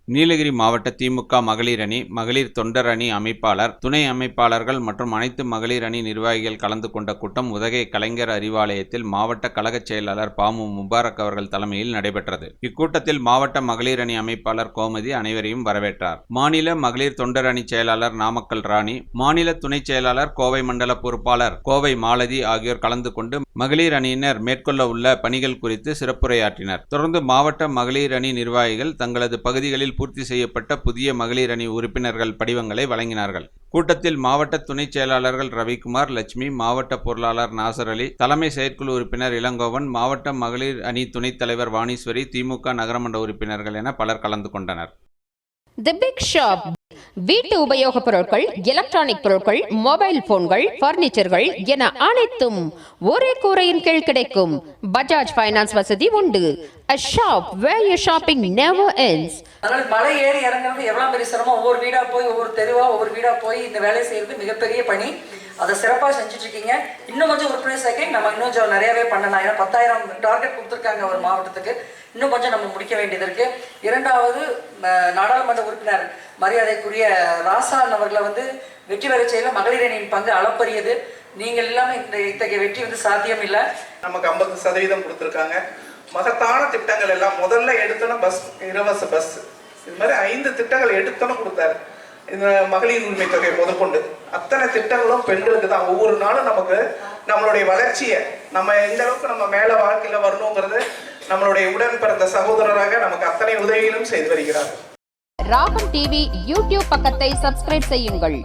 நீலகிரி மாவட்ட திமுக மகளிர் அணி, மகளிர் தொண்டர் அணி அமைப்பாளர், துணை அமைப்பாளர்கள் மற்றும் அனைத்து மகளிர் அணி நிர்வாகிகள் கலந்து கொண்ட கூட்டம் உதகை கலைஞர் அறிவாலயத்தில் மாவட்ட கழக செயலாளர் பாமு முபாரக் அவர்கள் தலைமையில் நடைபெற்றது. இக்கூட்டத்தில் மாவட்ட மகளிர் அணி அமைப்பாளர் கோமதி அனைவரையும் வரவேற்றார். மாநில மகளிர் தொண்டர் அணி செயலாளர் நாமக்கல் ராணி, மாநில துணை செயலாளர் கோவை மண்டல பொறுப்பாளர் கோவை மாலதி ஆகியோர் கலந்து கொண்டு மகளிர் அணியினர் மேற்கொள்ள உள்ள பணிகள் குறித்து சிறப்புரையாற்றினர். தொடர்ந்து மாவட்ட மகளிர் அணி நிர்வாகிகள் தங்களது பகுதிகளில் பூர்த்தி செய்யப்பட்ட புதிய மகளிர் அணி உறுப்பினர்கள் படிவங்களை வழங்கினார்கள். கூட்டத்தில் மாவட்ட துணை செயலாளர்கள் ரவிக்குமார், லட்சுமி, மாவட்ட பொருளாளர் நாசர் அலி, தலைமை செயற்குழு உறுப்பினர் இளங்கோவன், மாவட்ட மகளிர் அணி துணைத் தலைவர் வாணீஸ்வரி, திமுக நகரமன்ற உறுப்பினர்கள் என பலர் கலந்து கொண்டனர். தி பிக் ஷாப் வீட்டு உபயோகப் பொருட்கள், எலக்ட்ரானிக் பொருட்கள், மொபைல் போன்கள், பர்னிச்சர்கள் என அனைத்தும் ஒரே கூரையின் கீழ் கிடைக்கும். பஜாஜ் ஃபைனான்ஸ் வசதி உண்டு. A shop where your shopping never ends. அதனால மலை ஏறி இறங்குறது எவ்வளவு பெரிய சிரமம். ஒவ்வொரு வீடா போய் ஒவ்வொரு தெருவா ஒவ்வொரு வீடா போய் இந்த வேலையை செய்யறது மிகப்பெரிய பணி. அதை சிறப்பாக செஞ்சுட்டு இருக்கீங்க. இன்னும் கொஞ்சம் உறுப்பினர் சேர்க்கை நம்ம இன்னும் கொஞ்சம் நிறையவே பண்ணலாம். ஏன்னா 10,000 டார்கெட் கொடுத்துருக்காங்க ஒரு மாவட்டத்துக்கு. இன்னும் கொஞ்சம் நம்ம முடிக்க வேண்டியது இருக்கு. இரண்டாவது, நாடாளுமன்ற உறுப்பினர் மரியாதைக்குரிய ராசான் அவர்களை வெற்றி பெற செய்யல மகளிர் அணியின் பங்கு அளப்பரியது. நீங்கள் இல்லாமல் இந்த இத்தகைய வெற்றி சாத்தியம் இல்லை. நமக்கு 50% கொடுத்துருக்காங்க. மகத்தான திட்டங்கள் எல்லாம் முதல்ல எடுத்தோன்னா பஸ், இலவச பஸ், இது மாதிரி 5 திட்டங்கள் எடுத்தோன்னு கொடுத்தாரு. இந்த மகளிர் உரிமை தொகை முதற்கொண்டு அத்தனை திட்டங்களும் பெண்களுக்கு தான். ஒவ்வொரு நாளும் நமக்கு நம்மளுடைய வளர்ச்சியை நம்ம எந்த அளவுக்கு நம்ம மேல வாழ்க்கையில வரணுங்கிறது நம்மளுடைய உடன் பிறந்த சகோதரராக நமக்கு அத்தனை உதவிகளும் செய்து வருகிறார். ராகம் டிவி யூடியூப் பக்கத்தை சப்ஸ்கிரைப் செய்யுங்கள்.